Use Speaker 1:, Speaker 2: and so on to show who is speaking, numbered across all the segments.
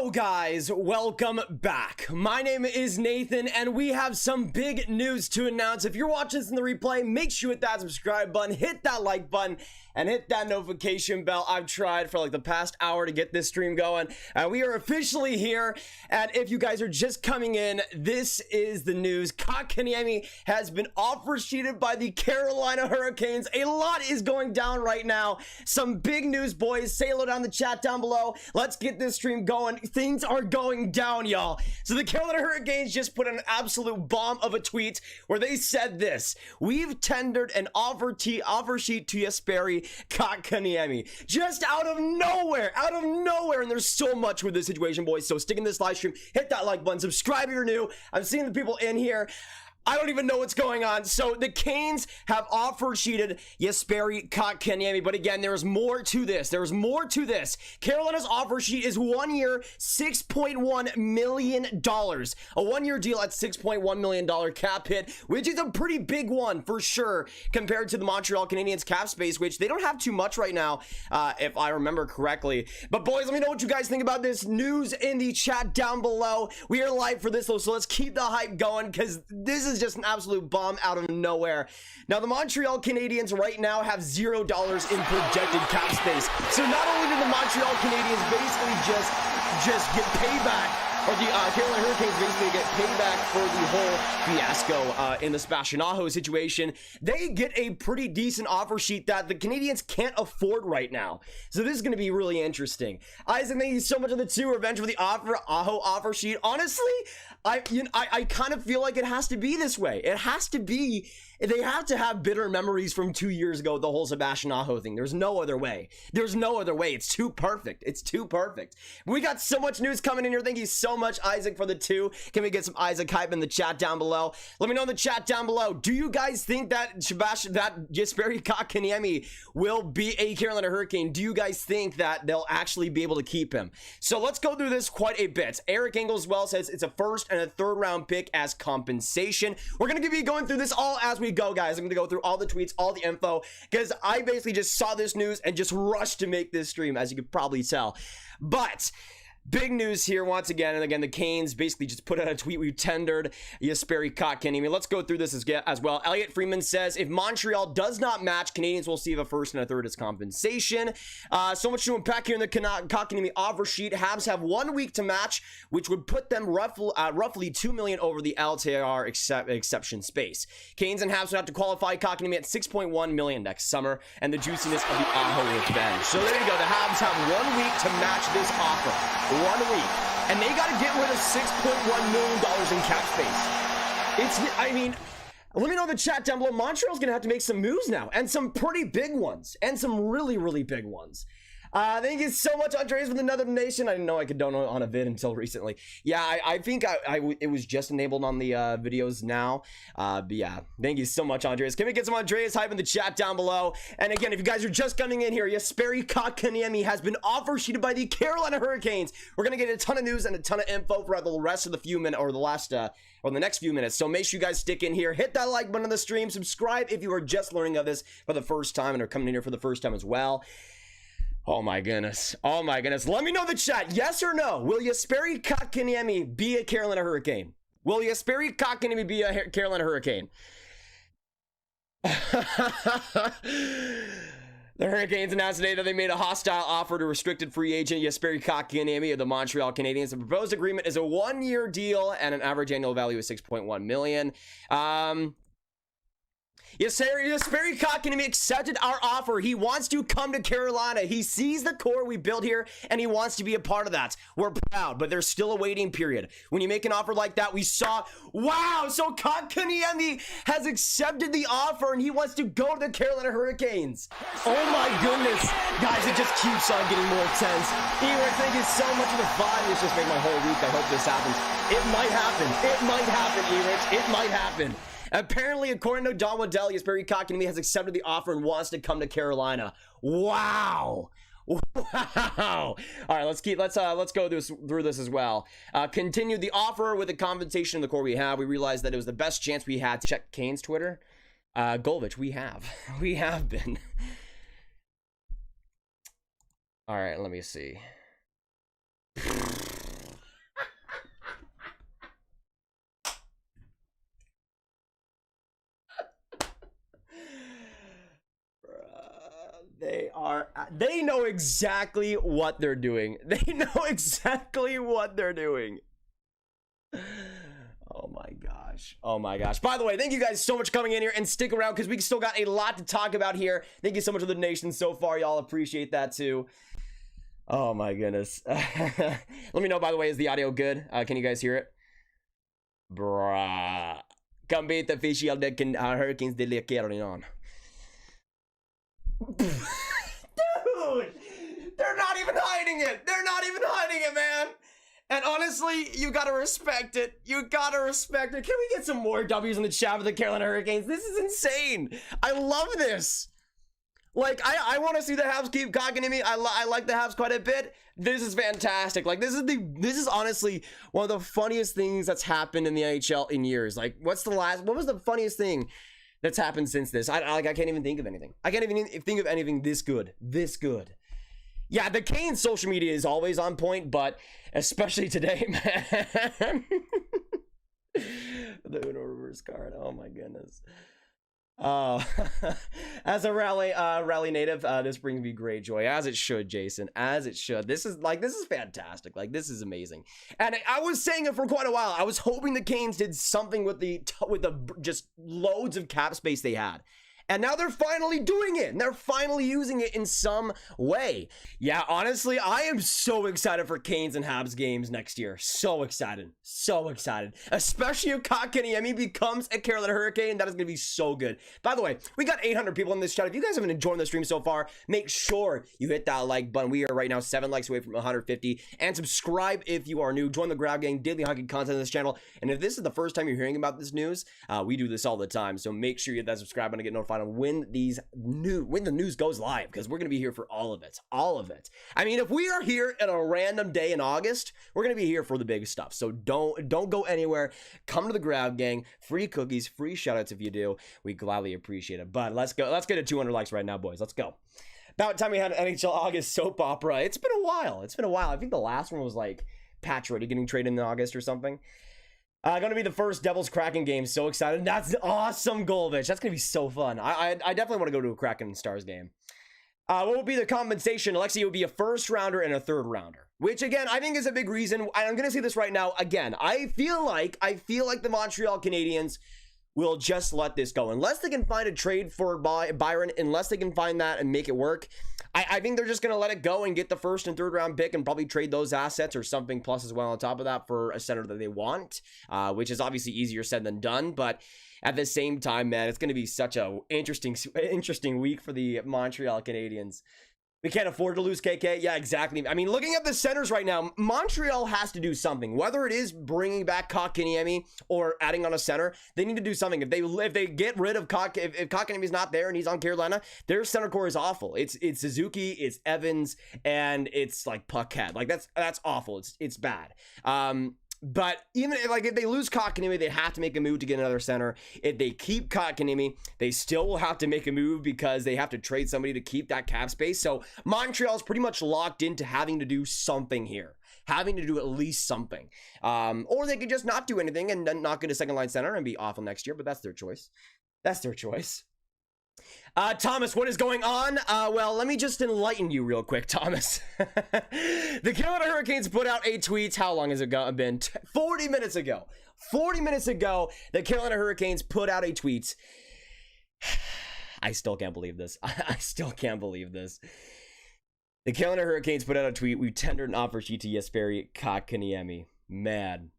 Speaker 1: Yo guys, welcome back. My name is Nathan and we have some big news to announce. If you're watching this in the replay, make sure you hit that subscribe button, hit that like button, and hit that notification bell. I've tried for like the past hour to get this stream going, and we are officially here. And if you guys are just coming in, this is the news. Kotkaniemi has been offer sheeted by the Carolina Hurricanes. A lot is going down right now. Some big news, boys. Say hello down in the chat down below. Let's get this stream going. Things are going down, y'all. So the Carolina Hurricanes just put an absolute bomb of a tweet where they said this: we've tendered an offer sheet to Jesperi Kotkaniemi. Just out of nowhere, and there's so much with this situation, boys. So stick in this live stream, hit that like button, subscribe if you're new. I'm seeing the people in here. I don't even know what's going on. So the Canes have offer sheeted Jesperi Kotkaniemi, but again, there's more to this. Carolina's offer sheet is 1 year, $6.1 million. A 1 year deal at $6.1 million cap hit, which is a pretty big one for sure compared to the Montreal Canadiens cap space, which they don't have too much right now, if I remember correctly. But boys, let me know what you guys think about this news in the chat down below. We are live for this though, so let's keep the hype going because this is just an absolute bomb out of nowhere. Now the Montreal Canadiens right now have $0 in projected cap space. So not only did the Montreal Canadiens basically just get payback, or the Carolina Hurricanes basically get payback for the whole fiasco in the Spashinaho situation, they get a pretty decent offer sheet that the Canadiens can't afford right now. So this is going to be really interesting. Isaac, thank you so much on the 2 revenge for the offer sheet. Honestly, I kind of feel like it has to be this way. It has to be. They have to have bitter memories from 2 years ago, the whole Sebastian Aho thing. There's no other way. It's too perfect. We got so much news coming in here. Thank you so much, Isaac, for the 2. Can we get some Isaac hype in the chat down below? Let me know in the chat down below. Do you guys think that Jesperi Kotkaniemi will be a Carolina Hurricane? Do you guys think that they'll actually be able to keep him? So let's go through this quite a bit. Eric Engelswell says it's a 1st and a 3rd round pick as compensation. We're going to be going through this all as we go, guys. I'm gonna go through all the tweets, all the info, because I basically just saw this news and just rushed to make this stream, as you could probably tell. But big news here once again, and again, the Canes basically just put out a tweet: we tendered Jesperi Kotkaniemi. Let's go through this as well. Elliot Freeman says if Montreal does not match, Canadiens will receive a 1st and a 3rd as compensation. So much to unpack here in the Kotkaniemi offer sheet. Habs have 1 week to match, which would put them roughly $2 million over the LTIR exception space. Canes and Habs would have to qualify Kotkaniemi at $6.1 million next summer, and the juiciness of the Aho revenge. So there you go. The Habs have 1 week to match this offer. 1 week, and they got to get rid of $6.1 million in cap space. I mean, let me know in the chat down below. Montreal's gonna have to make some moves now, and some pretty big ones, and some really big ones. Thank you so much, Andres, for another donation. I didn't know I could donate on a vid until recently. Yeah, I think it was just enabled on the videos now. But yeah, thank you so much, Andres. Can we get some Andres hype in the chat down below? And again, if you guys are just coming in here, Jesperi Kotkaniemi has been offer sheeted by the Carolina Hurricanes. We're gonna get a ton of news and a ton of info throughout the rest of the few minutes, or the next few minutes. So make sure you guys stick in here, hit that like button on the stream, subscribe if you are just learning of this for the first time and are coming in here for the first time as well. Oh my goodness. Let me know in the chat, yes or no. Will Jesperi Kotkaniemi be a Carolina Hurricane? Will Jesperi Kotkaniemi be a Carolina Hurricane? The Hurricanes announced today that they made a hostile offer to restricted free agent Jesperi Kotkaniemi of the Montreal Canadiens. The proposed agreement is a 1 year deal and an average annual value of $6.1 million. Jesperi Kotkaniemi accepted our offer. He wants to come to Carolina. He sees the core we built here, and he wants to be a part of that. We're proud, but there's still a waiting period. When you make an offer like that, we saw, wow, so Kotkaniemi has accepted the offer, and he wants to go to the Carolina Hurricanes. Oh my goodness. Guys, it just keeps on getting more intense. Eric, thank you so much for the 5. This just made my whole week. I hope this happens. It might happen, Eric. It might happen. Apparently, according to Don Waddell, Jesperi Kotkaniemi has accepted the offer and wants to come to Carolina. Wow. All right, let's go through this as well. Continue the offer with the compensation in the core we have. We realized that it was the best chance we had to check Kane's Twitter. Golvich, we have been. All right, let me see. they know exactly what they're doing. They know exactly what they're doing. Oh my gosh. Oh my gosh. By the way, thank you guys so much for coming in here and stick around because we still got a lot to talk about here. Thank you so much for the donation so far. Y'all appreciate that too. Oh my goodness. Let me know, by the way, is the audio good? Can you guys hear it? Bruh. Come beat the fishy Hurricanes de la Carolina. Dude! They're not even hiding it! They're not even hiding it, man! And honestly, you gotta respect it. You gotta respect it. Can we get some more W's in the chat for the Carolina Hurricanes? This is insane. I love this. Like, I want to see the Habs keep Kotkaniemi. I like the Habs quite a bit. This is fantastic. Like, this is honestly one of the funniest things that's happened in the NHL in years. Like, what was the funniest thing that's happened since this? I can't even think of anything. I can't even think of anything this good. This good. Yeah, the Canes social media is always on point, but especially today, man. The Uno reverse card. Oh my goodness. As a rally native, this brings me great joy, as it should, Jason, as it should. This is fantastic. Like, this is amazing. And I was saying it for quite a while. I was hoping the Canes did something with the just loads of cap space they had. And now they're finally doing it. And they're finally using it in some way. Yeah, honestly, I am so excited for Canes and Habs games next year. So excited. So excited. Especially if Kotkaniemi becomes a Carolina Hurricane. That is going to be so good. By the way, we got 800 people in this chat. If you guys have been enjoying the stream so far, make sure you hit that like button. We are right now 7 likes away from 150. And subscribe if you are new. Join the Grab Gang, daily hockey content on this channel. And if this is the first time you're hearing about this news, we do this all the time. So make sure you hit that subscribe button to get notified when the news goes live, because we're going to be here for all of it. I mean, if we are here at a random day in August, we're going to be here for the big stuff. So don't go anywhere. Come to the Grab Gang. Free cookies, free shoutouts if you do. We gladly appreciate it. But let's go. Let's get to 200 likes right now, boys. Let's go. About time we had an NHL August soap opera. It's been a while. I think the last one was like Patch Reddy getting traded in August or something. Gonna be the first Devils Kraken game. So excited. That's awesome, Golovich. That's gonna be so fun. I definitely want to go to a Kraken and Stars game. What will be the compensation? Alexi, would be a first rounder and a third rounder, which again I think is a big reason. I'm gonna say this right now. Again, I feel like the Montreal Canadiens will just let this go unless they can find a trade for Byron. Unless they can find that and make it work, I think they're just going to let it go and get the first and third round pick and probably trade those assets or something plus as well on top of that for a center that they want, which is obviously easier said than done. But at the same time, man, it's going to be such a interesting week for the Montreal Canadiens. We can't afford to lose KK. Yeah, exactly. I mean, looking at the centers right now, Montreal has to do something. Whether it is bringing back Kotkaniemi or adding on a center, they need to do something. If they get rid of if Kotkaniemi's not there and he's on Carolina, their center core is awful. It's Suzuki, it's Evans, and it's like Puckhead. Like that's awful. It's bad. But even if they lose Kotkaniemi, they have to make a move to get another center. If they keep Kotkaniemi, they still will have to make a move because they have to trade somebody to keep that cap space. So Montreal's pretty much locked into having to do something here, having to do at least something. Or they could just not do anything and then not get a second line center and be awful next year. But that's their choice. Thomas, what is going on? Well, let me just enlighten you real quick, Thomas. The Carolina Hurricanes put out a tweet. How long has it been? 40 minutes ago. 40 minutes ago, the Carolina Hurricanes put out a tweet. I still can't believe this. I still can't believe this. The Carolina Hurricanes put out a tweet. We tendered an offer sheet to JESPERI KOTKANIEMI. Mad.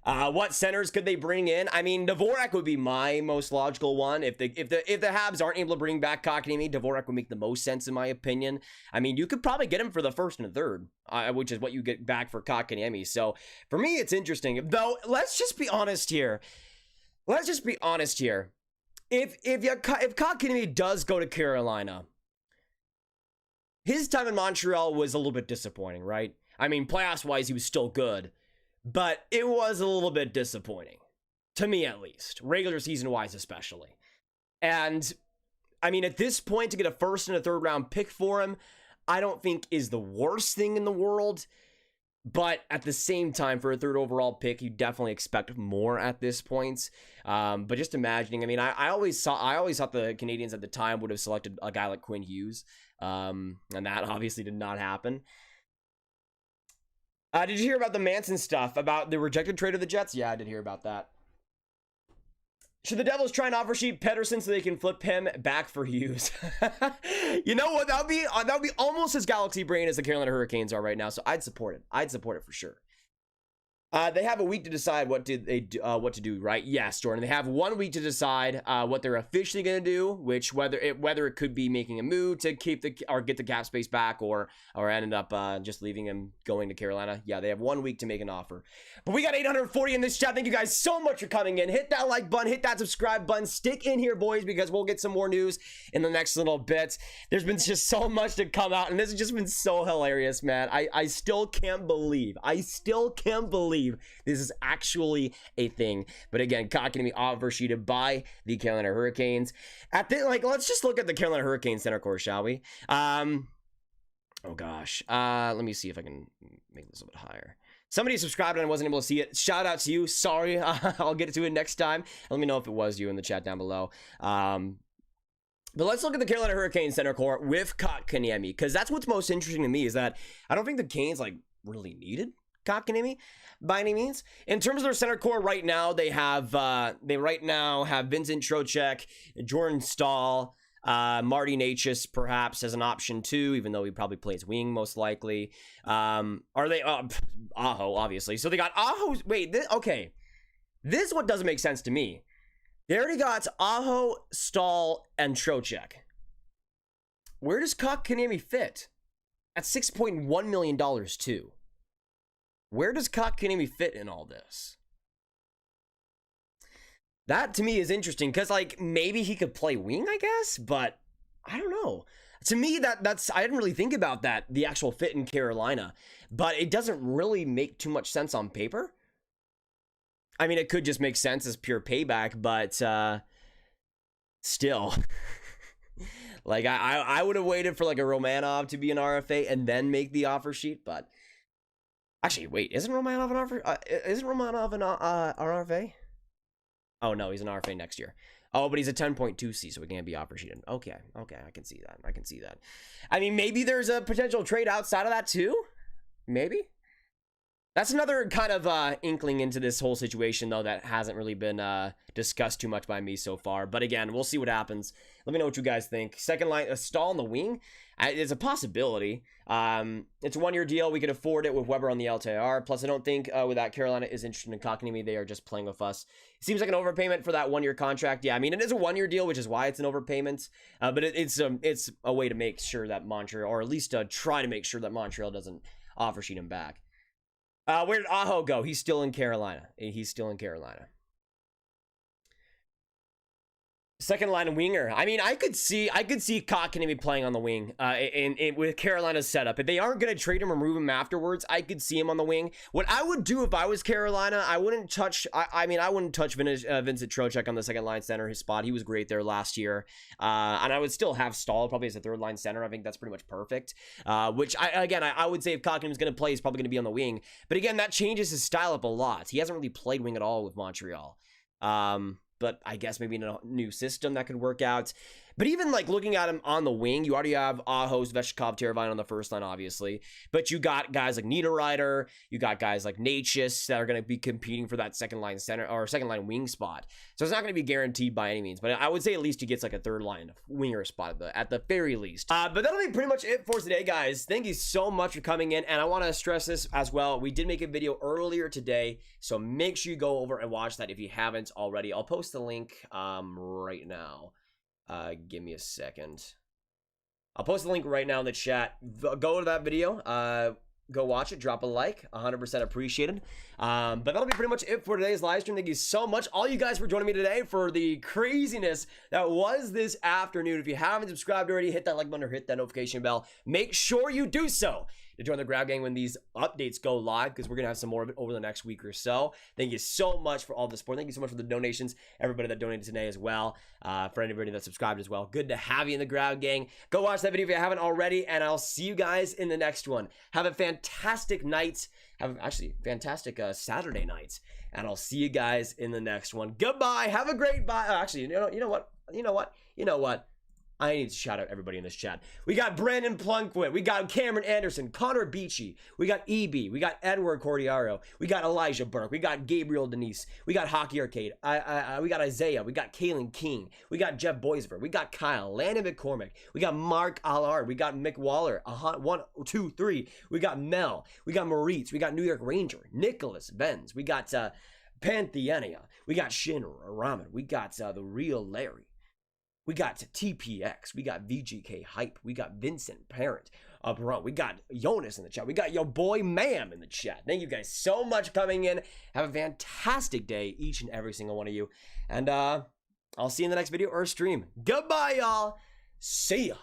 Speaker 1: What centers could they bring in? I mean, Dvorak would be my most logical one. If the Habs aren't able to bring back Kotkaniemi, Dvorak would make the most sense in my opinion. I mean, you could probably get him for the first and the third, which is what you get back for Kotkaniemi. So for me, it's interesting. Though, let's just be honest here. If Kotkaniemi does go to Carolina, his time in Montreal was a little bit disappointing, right? I mean, playoffs wise, he was still good. But it was a little bit disappointing, to me at least, regular season wise especially. And I mean, at this point, to get a first and a third round pick for him, I don't think is the worst thing in the world. But at the same time, for a third overall pick, you definitely expect more at this point. But just imagining, I mean, I always thought the Canadiens at the time would have selected a guy like Quinn Hughes. And that obviously did not happen. Did you hear about the Manson stuff, about the rejected trade of the Jets? Yeah, I did hear about that. Should the Devils try and offer sheet Pettersson so they can flip him back for Hughes? You know what? That would be almost as galaxy brain as the Carolina Hurricanes are right now. So I'd support it. I'd support it for sure. They have a week to decide what to do, right? Yes, Jordan. They have 1 week to decide what they're officially going to do, which whether it could be making a move to keep get the cap space back, or ended up just leaving him going to Carolina. Yeah, they have 1 week to make an offer. But we got 840 in this chat. Thank you guys so much for coming in. Hit that like button, hit that subscribe button. Stick in here, boys, because we'll get some more news in the next little bit. There's been just so much to come out, and this has just been so hilarious, man. I still can't believe this is actually a thing. But again, Kotkaniemi offer sheeted by the Carolina Hurricanes. Let's just look at the Carolina Hurricanes center core, shall we? Oh gosh. Let me see if I can make this a bit higher. Somebody subscribed and I wasn't able to see it. Shout out to you. Sorry. I'll get to it next time. Let me know if it was you in the chat down below. But let's look at the Carolina Hurricanes center core with Kotkaniemi, because that's what's most interesting to me, is that I don't think the Canes really needed Kotkaniemi by any means. In terms of their center core right now, they right now have Vincent Trocheck, Jordan Staal, Marty Necas perhaps as an option too, even though he probably plays wing most likely. Are they Aho, obviously. So they got Aho. Wait, okay. This is what doesn't make sense to me. They already got Aho, Staal, and Trocheck. Where does Kotkaniemi fit? At $6.1 million too. Where does Kotkaniemi fit in all this? That to me is interesting, because maybe he could play wing, I guess, but I don't know. To me, that's I didn't really think about that, the actual fit in Carolina, but it doesn't really make too much sense on paper. I mean, it could just make sense as pure payback, but still. I would have waited for a Romanov to be an RFA and then make the offer sheet, but actually, wait, isn't Romanov an RFA? Isn't Romanov an RFA? Oh, no, he's an RFA next year. Oh, but he's a 10.2C, so he can't be offer sheeted. Okay, I can see that. I mean, maybe there's a potential trade outside of that, too? Maybe? That's another kind of inkling into this whole situation, though, that hasn't really been discussed too much by me so far. But again, we'll see what happens. Let me know what you guys think. Second line, a Staal on the wing is a possibility. It's a 1-year deal. We could afford it with Weber on the LTIR. Plus, I don't think with that Carolina is interested in Kotkaniemi. They are just playing with us. It seems like an overpayment for that 1-year contract. Yeah, I mean, it is a 1-year deal, which is why it's an overpayment. But it's a way to make sure that Montreal, or at least try to make sure that Montreal doesn't offer sheet him back. Where did Aho go? He's still in Carolina. Second line winger. I mean, I could see Kotkaniemi playing on the wing with Carolina's setup. If they aren't going to trade him or move him afterwards, I could see him on the wing. What I would do if I was Carolina, I wouldn't touch Vincent Trocheck on the second line center, his spot. He was great there last year. And I would still have Staal probably as a third line center. I think that's pretty much perfect. Which I would say if Kotkaniemi's going to play, he's probably going to be on the wing. But again, that changes his style up a lot. He hasn't really played wing at all with Montreal. But I guess maybe in a new system that could work out. But even looking at him on the wing, you already have Aho, Svechnikov, Teravainen on the first line, obviously. But you got guys like Niederreiter, you got guys like Necas that are going to be competing for that second line center or second line wing spot. So it's not going to be guaranteed by any means. But I would say at least he gets a third line winger spot at the very least. But that'll be pretty much it for today, guys. Thank you so much for coming in. And I want to stress this as well. We did make a video earlier today, so make sure you go over and watch that if you haven't already. I'll post the link right now. Give me a second. I'll post the link right now in the chat. Go to that video. Go watch it. Drop a like. 100% appreciated. But that'll be pretty much it for today's live stream. Thank you so much, all you guys, for joining me today for the craziness that was this afternoon. If you haven't subscribed already, hit that like button or hit that notification bell. Make sure you do so, to join the Grab Gang when these updates go live, because we're going to have some more of it over the next week or so. Thank you so much for all the support. Thank you so much for the donations, everybody that donated today as well, for anybody that subscribed as well. Good to have you in the Grab Gang. Go watch that video if you haven't already, and I'll see you guys in the next one. Have a fantastic night. Have actually fantastic Saturday nights, and I'll see you guys in the next one. Goodbye. Have a great bye. Actually, you know what? I need to shout out everybody in this chat. We got Brandon Plunkett. We got Cameron Anderson, Connor Beachy. We got EB. We got Edward Cordiaro. We got Elijah Burke. We got Gabriel Denise. We got Hockey Arcade. We got Isaiah. We got Kalen King. We got Jeff Boisver. We got Kyle. Landon McCormick. We got Mark Allard. We got Mick Waller. 1, 2, 3. We got Mel. We got Moritz. We got New York Ranger. Nicholas Benz. We got Pantheania. We got Shin Ramen. We got the real Larry. We got TPX. We got VGK Hype. We got Vincent Parent up front. We got Joonas in the chat. We got your boy Ma'am in the chat. Thank you guys so much for coming in. Have a fantastic day, each and every single one of you. And I'll see you in the next video or stream. Goodbye, y'all. See ya.